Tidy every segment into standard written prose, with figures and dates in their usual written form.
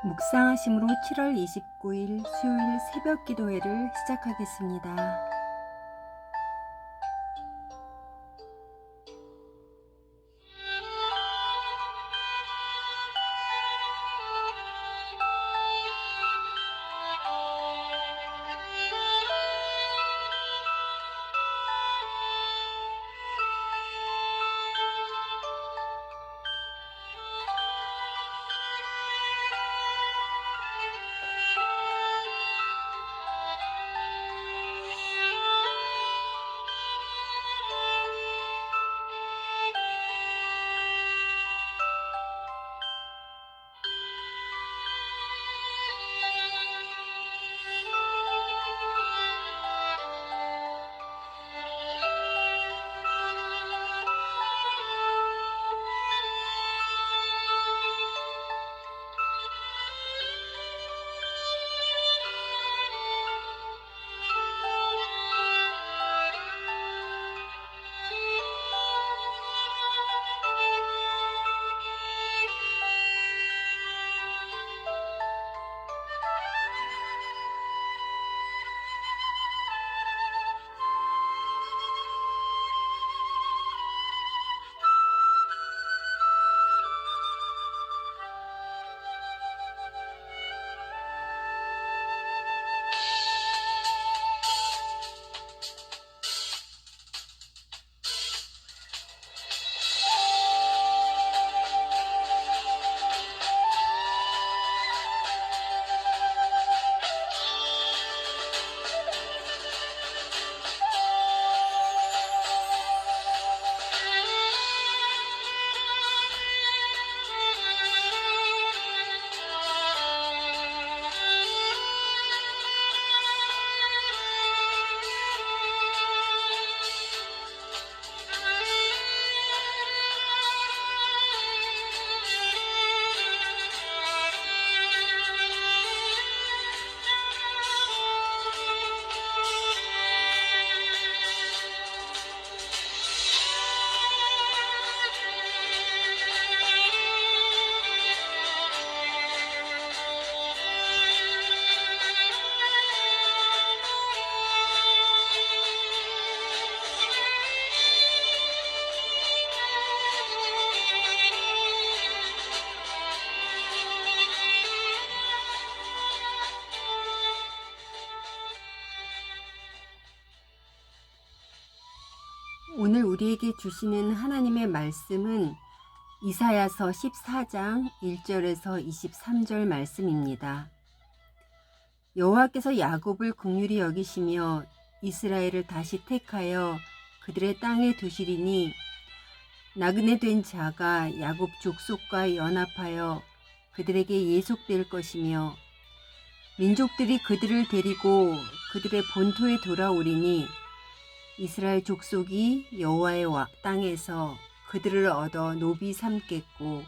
묵상하심으로 7월 29일 수요일 새벽 기도회를 시작하겠습니다. 오늘 우리에게 주시는 하나님의 말씀은 이사야서 14장 1절에서 23절 말씀입니다. 여호와께서 야곱을 긍휼히 여기시며 이스라엘을 다시 택하여 그들의 땅에 두시리니 나그네 된 자가 야곱 족속과 연합하여 그들에게 예속될 것이며 민족들이 그들을 데리고 그들의 본토에 돌아오리니 이스라엘 족속이 여호와의 땅에서 그들을 얻어 노비 삼겠고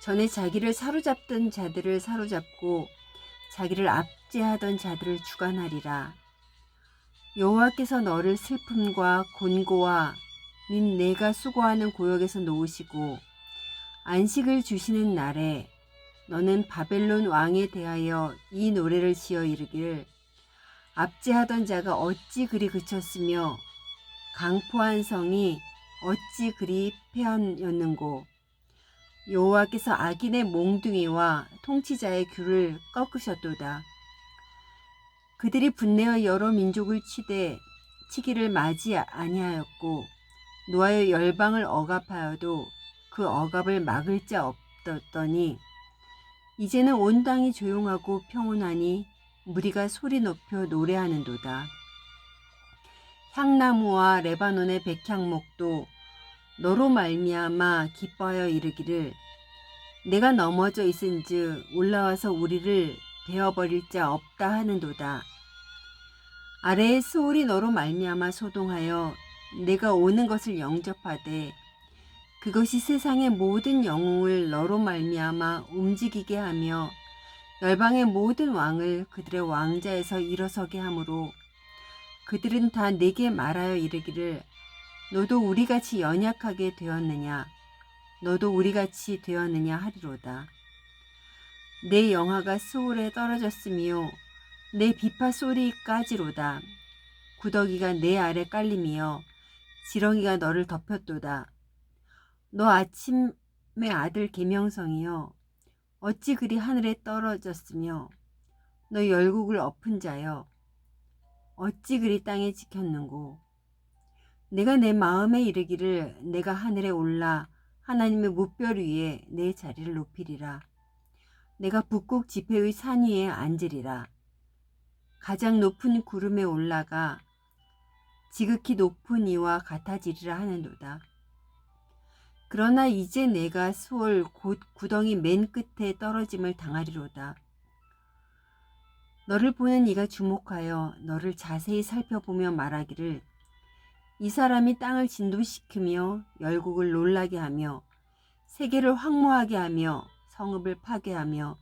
전에 자기를 사로잡던 자들을 사로잡고 자기를 압제하던 자들을 주관하리라. 여호와께서 너를 슬픔과 곤고와 및 내가 수고하는 고역에서 놓으시고 안식을 주시는 날에 너는 바벨론 왕에 대하여 이 노래를 지어 이르기를 압제하던 자가 어찌 그리 그쳤으며 강포한 성이 어찌 그리 패하였는고. 여호와께서 악인의 몽둥이와 통치자의 귤을 꺾으셨도다. 그들이 분내어 여러 민족을 치기를 맞이 아니하였고 노하여 열방을 억압하여도 그 억압을 막을 자 없었더니 이제는 온 땅이 조용하고 평온하니 무리가 소리 높여 노래하는도다. 향나무와 레바논의 백향목도 너로 말미암아 기뻐하여 이르기를 내가 넘어져 있은즉 올라와서 우리를 베어버릴 자 없다 하는도다. 아래의 스올이 너로 말미암아 소동하여 내가 오는 것을 영접하되 그것이 세상의 모든 영웅을 너로 말미암아 움직이게 하며 열방의 모든 왕을 그들의 왕자에서 일어서게 하므로 그들은 다 내게 말하여 이르기를 너도 우리같이 연약하게 되었느냐 너도 우리같이 되었느냐 하리로다. 내 영화가 수월에 떨어졌으며 내 비파 소리까지로다. 구더기가 내 아래 깔림이여 지렁이가 너를 덮였도다. 너 아침의 아들 계명성이여 어찌 그리 하늘에 떨어졌으며 너 열국을 엎은 자여 어찌 그리 땅에 지켰는고. 내가 내 마음에 이르기를 내가 하늘에 올라 하나님의 무별 위에 내 자리를 높이리라. 내가 북극 지폐의 산 위에 앉으리라. 가장 높은 구름에 올라가 지극히 높은 이와 같아지리라 하는도다. 그러나 이제 내가 수월 곧 구덩이 맨 끝에 떨어짐을 당하리로다. 너를 보는 이가 주목하여 너를 자세히 살펴보며 말하기를 이 사람이 땅을 진동시키며 열국을 놀라게 하며 세계를 황무하게 하며 성읍을 파괴하며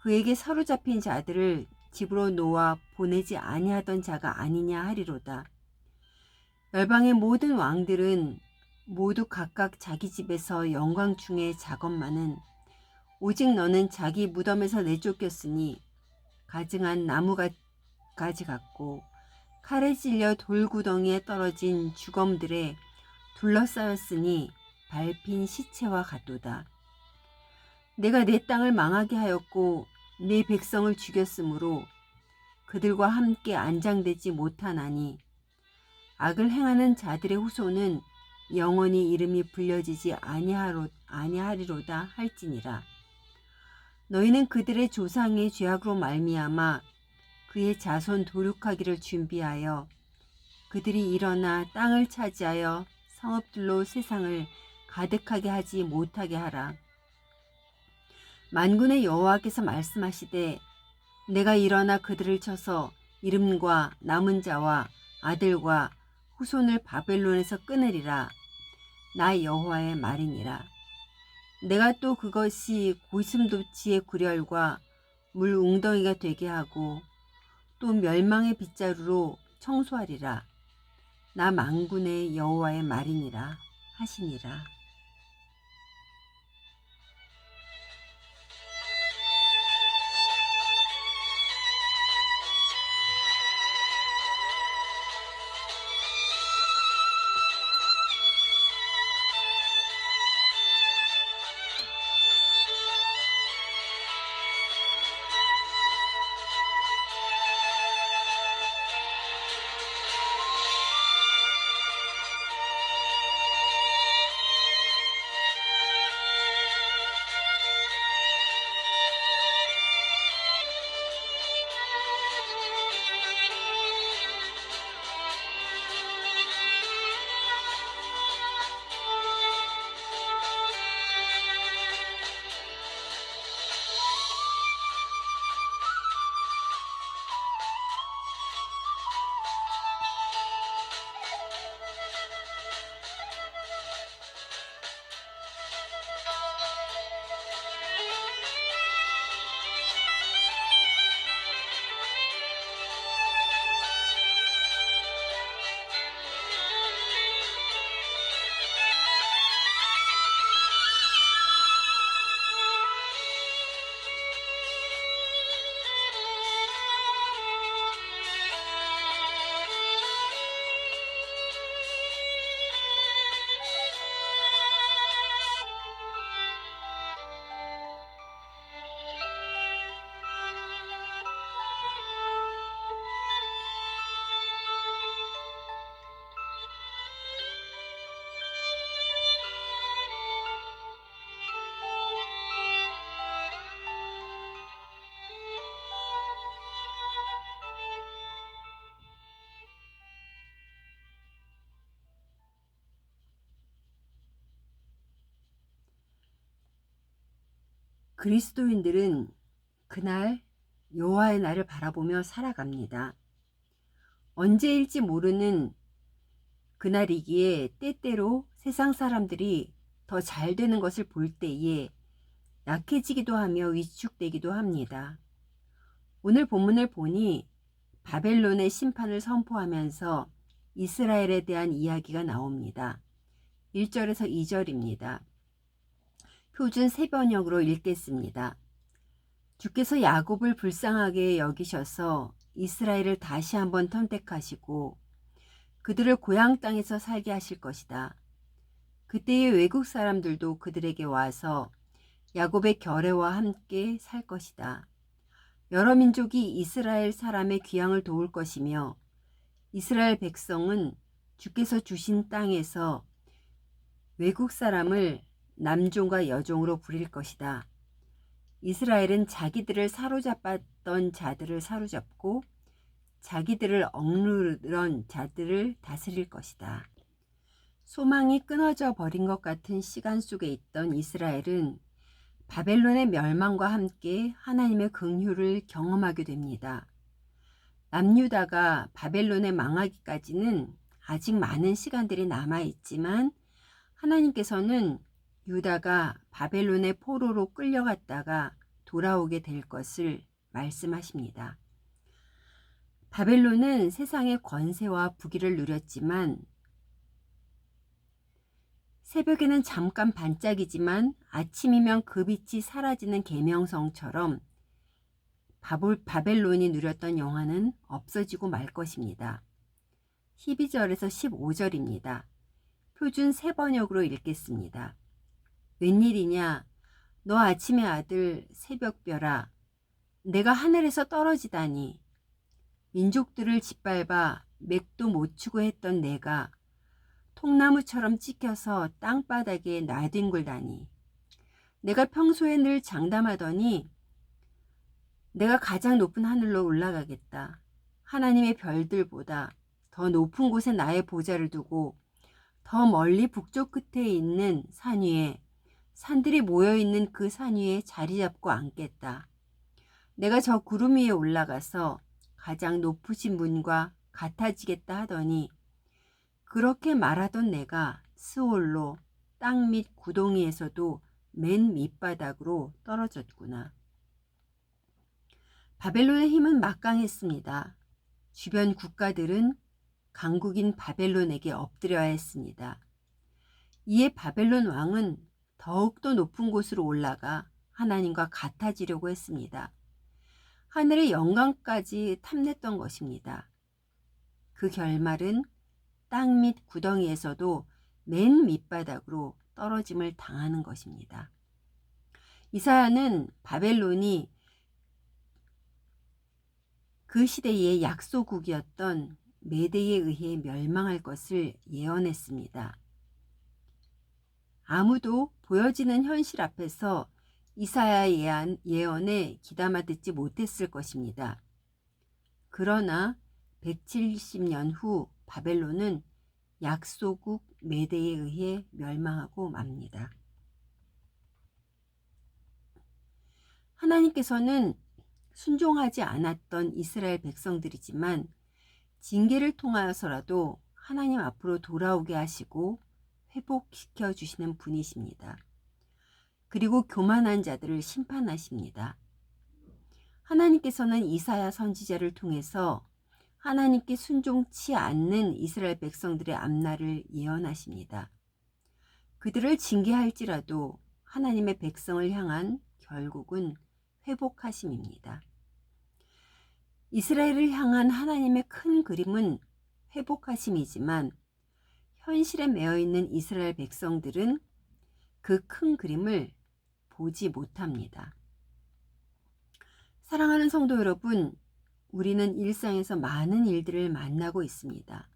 그에게 사로잡힌 자들을 집으로 놓아 보내지 아니하던 자가 아니냐 하리로다. 열방의 모든 왕들은 모두 각각 자기 집에서 영광 중에 작업만은 오직 너는 자기 무덤에서 내쫓겼으니 가증한 나무가지 같고 칼에 찔려 돌구덩이에 떨어진 주검들에 둘러싸였으니 밟힌 시체와 같도다. 내가 내 땅을 망하게 하였고 내 백성을 죽였으므로 그들과 함께 안장되지 못하나니 악을 행하는 자들의 후손은 영원히 이름이 불려지지 아니하리로다 할지니라. 너희는 그들의 조상의 죄악으로 말미암아 그의 자손 도륙하기를 준비하여 그들이 일어나 땅을 차지하여 성읍들로 세상을 가득하게 하지 못하게 하라. 만군의 여호와께서 말씀하시되 내가 일어나 그들을 쳐서 이름과 남은 자와 아들과 후손을 바벨론에서 끊으리라. 나 여호와의 말이니라. 내가 또 그것이 고슴도치의 굴혈과 물 웅덩이가 되게 하고 또 멸망의 빗자루로 청소하리라. 나 만군의 여호와의 말이니라 하시니라. 그리스도인들은 그날 여호와의 날을 바라보며 살아갑니다. 언제일지 모르는 그날이기에 때때로 세상 사람들이 더 잘 되는 것을 볼 때에 약해지기도 하며 위축되기도 합니다. 오늘 본문을 보니 바벨론의 심판을 선포하면서 이스라엘에 대한 이야기가 나옵니다. 1절에서 2절입니다. 표준 새번역으로 읽겠습니다. 주께서 야곱을 불쌍하게 여기셔서 이스라엘을 다시 한번 선택하시고 그들을 고향 땅에서 살게 하실 것이다. 그때의 외국 사람들도 그들에게 와서 야곱의 결례와 함께 살 것이다. 여러 민족이 이스라엘 사람의 귀향을 도울 것이며 이스라엘 백성은 주께서 주신 땅에서 외국 사람을 남종과 여종으로 부릴 것이다. 이스라엘은 자기들을 사로잡았던 자들을 사로잡고 자기들을 억누르던 자들을 다스릴 것이다. 소망이 끊어져 버린 것 같은 시간 속에 있던 이스라엘은 바벨론의 멸망과 함께 하나님의 긍휼을 경험하게 됩니다. 남유다가 바벨론에 망하기까지는 아직 많은 시간들이 남아있지만 하나님께서는 유다가 바벨론의 포로로 끌려갔다가 돌아오게 될 것을 말씀하십니다. 바벨론은 세상의 권세와 부귀를 누렸지만 새벽에는 잠깐 반짝이지만 아침이면 그 빛이 사라지는 계명성처럼 바벨론이 누렸던 영화는 없어지고 말 것입니다. 12절에서 15절입니다. 표준 세번역으로 읽겠습니다. 웬일이냐? 너 아침의 아들 새벽별아, 내가 하늘에서 떨어지다니. 민족들을 짓밟아 맥도 못 추고 했던 내가 통나무처럼 찍혀서 땅바닥에 나뒹굴다니. 내가 평소에 늘 장담하더니 내가 가장 높은 하늘로 올라가겠다. 하나님의 별들보다 더 높은 곳에 나의 보좌를 두고 더 멀리 북쪽 끝에 있는 산 위에, 산들이 모여있는 그 산 위에 자리 잡고 앉겠다. 내가 저 구름 위에 올라가서 가장 높으신 분과 같아지겠다 하더니 그렇게 말하던 내가 스올로 땅 밑 구덩이에서도 맨 밑바닥으로 떨어졌구나. 바벨론의 힘은 막강했습니다. 주변 국가들은 강국인 바벨론에게 엎드려야 했습니다. 이에 바벨론 왕은 더욱더 높은 곳으로 올라가 하나님과 같아지려고 했습니다. 하늘의 영광까지 탐냈던 것입니다. 그 결말은 땅 밑 구덩이에서도 맨 밑바닥으로 떨어짐을 당하는 것입니다. 이사야는 바벨론이 그 시대의 약소국이었던 메대에 의해 멸망할 것을 예언했습니다. 아무도 보여지는 현실 앞에서 이사야의 예언에 귀담아 듣지 못했을 것입니다. 그러나 170년 후 바벨론은 약소국 메대에 의해 멸망하고 맙니다. 하나님께서는 순종하지 않았던 이스라엘 백성들이지만 징계를 통하여서라도 하나님 앞으로 돌아오게 하시고 회복시켜 주시는 분이십니다. 그리고 교만한 자들을 심판하십니다. 하나님께서는 이사야 선지자를 통해서 하나님께 순종치 않는 이스라엘 백성들의 앞날을 예언하십니다. 그들을 징계할지라도 하나님의 백성을 향한 결국은 회복하심입니다. 이스라엘을 향한 하나님의 큰 그림은 회복하심이지만 현실에 매여 있는 이스라엘 백성들은 그 큰 그림을 보지 못합니다. 사랑하는 성도 여러분, 우리는 일상에서 많은 일들을 만나고 있습니다.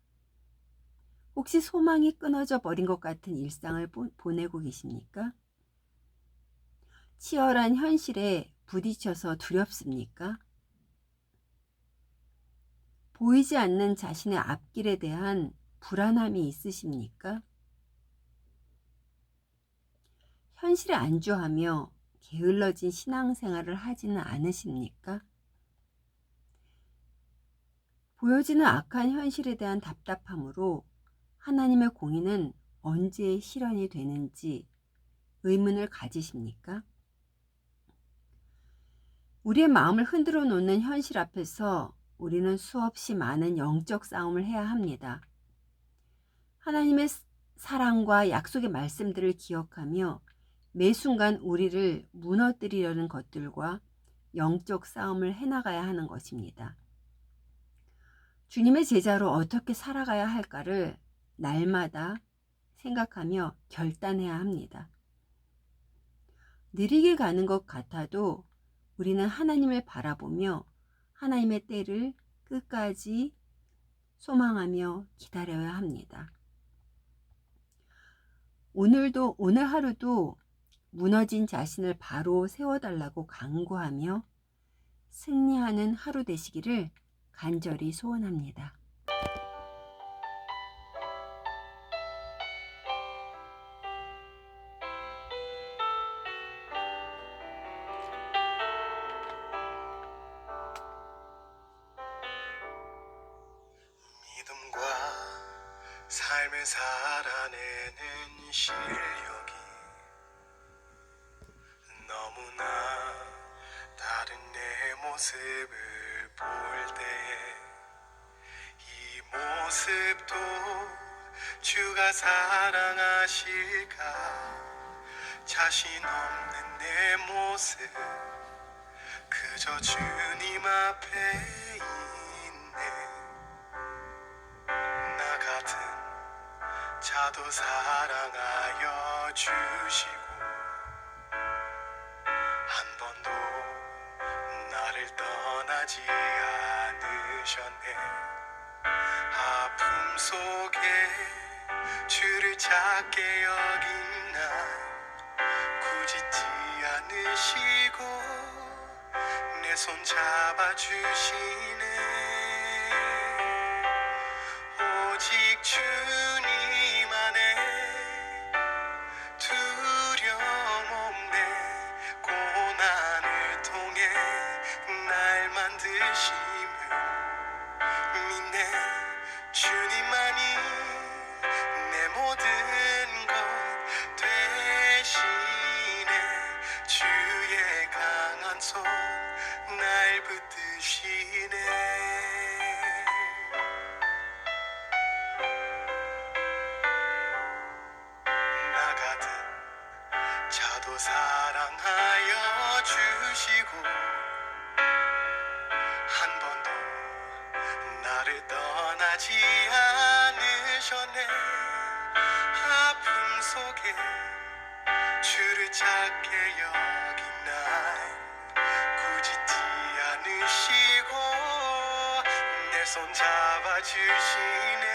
혹시 소망이 끊어져 버린 것 같은 일상을 보내고 계십니까? 치열한 현실에 부딪혀서 두렵습니까? 보이지 않는 자신의 앞길에 대한 불안함이 있으십니까? 현실에 안주하며 게을러진 신앙생활을 하지는 않으십니까? 보여지는 악한 현실에 대한 답답함으로 하나님의 공의는 언제 실현이 되는지 의문을 가지십니까? 우리의 마음을 흔들어 놓는 현실 앞에서 우리는 수없이 많은 영적 싸움을 해야 합니다. 하나님의 사랑과 약속의 말씀들을 기억하며 매 순간 우리를 무너뜨리려는 것들과 영적 싸움을 해나가야 하는 것입니다. 주님의 제자로 어떻게 살아가야 할까를 날마다 생각하며 결단해야 합니다. 느리게 가는 것 같아도 우리는 하나님을 바라보며 하나님의 때를 끝까지 소망하며 기다려야 합니다. 오늘 하루도 무너진 자신을 바로 세워달라고 간구하며 승리하는 하루 되시기를 간절히 소원합니다. 믿음과 삶을 살아내는 실력이 너무나 다른 내 모습을 볼 때에 이 모습도 주가 사랑하실까 자신 없는 내 모습 그저 주님 앞에 있네 나 같은 자도 사랑하여 주시고 한 번도 나를 떠나지 않으셨네 아픔 속에 주를 찾게 여긴 날 꾸짖지 않으시고 내 손 잡아주시네 오직 주님 안에 두려움 없네 고난을 통해 날 만드심을 믿네 주님만이 내 모든 것 되시네 주의 강한 손 날 붙드시네 나 같은 자도 사랑하여 주시고 한 번도 나를 떠나지 않으셨네 아픔 속에 주를 찾게 여긴 날 꾸짖지 않으시고 내 손 잡아주시네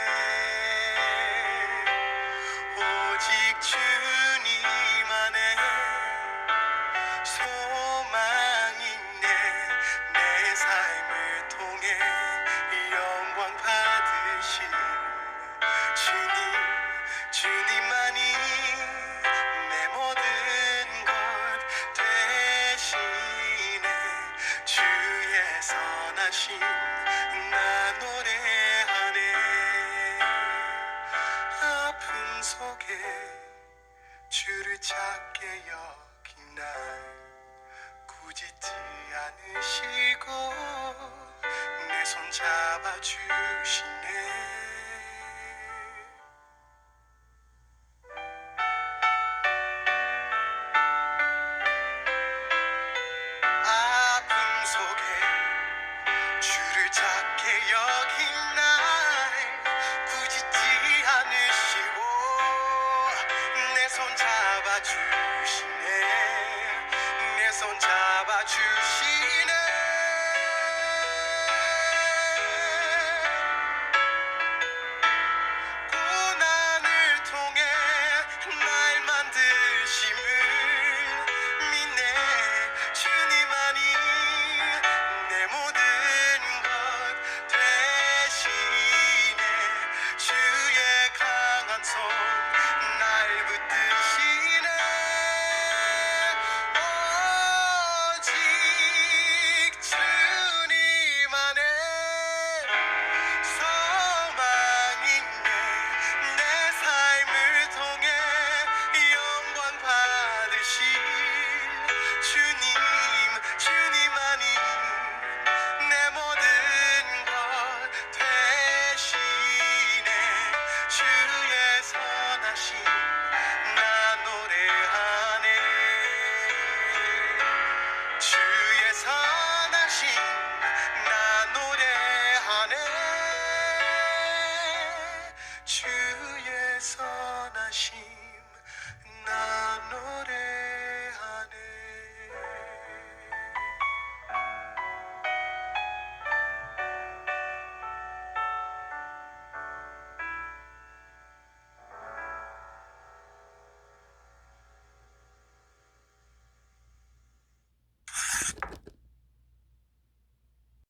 오직 주님 안에 소망이 있네 내 삶을 통해 영광 받으실 주님만이 내 모든 것 되시네 주의 선하심 나 노래하네 아픔 속에 주를 찾게 여긴 날 꾸짖지 않으시고 내 손 잡아주시네 아픔 속에 주를 찾게 여긴 날 꾸짖지 않으시고 내 손 잡아주시네 내 손 잡아주시네